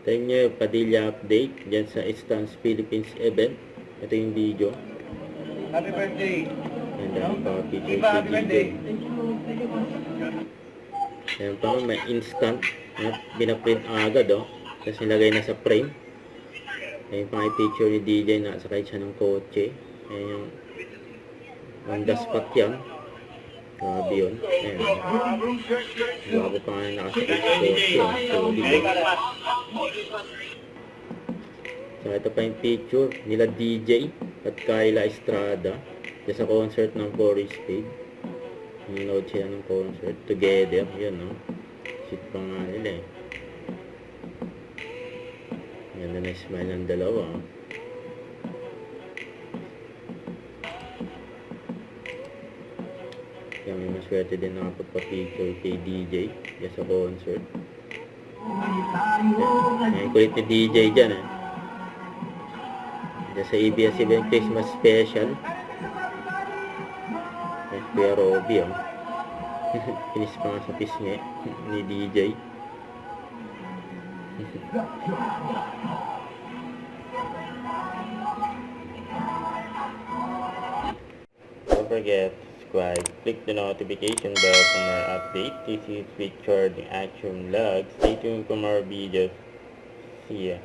Time nyo yung Padilla update dyan sa Stance Philippines event. Ito yung video. Happy birthday. And then, picture Iba, happy birthday. Ayan pa, may instant na binaprint agad, oh. Tapos nilagay na sa frame. Ayan pa, may picture ni DJ na sakay siya ng kotse. Ayan yung on the spot yan. Grabe yun. Ayan. Bago pa nga nakasakay sa kotse. Solid. So, ito pa yung picture nila DJ at Kyla Estrada sa concert ng Forest Spade. Nanonood sila ng concert together. Yan, no? Sit pa nga nila, eh. Ganda na smile ng dalawa, oh. Kaya may maswerte din nakapagpa-picture kay DJ sa concert. May kulit ni DJ dyan, eh. Sa ABS-CBN Christmas Special. Kuya Robby, oh. Pinis pa nga sa pisngi ni DJ. Don't forget to subscribe, click the notification bell for more updates. This is Richard, the Action Vlog. Stay tuned for more videos. See ya.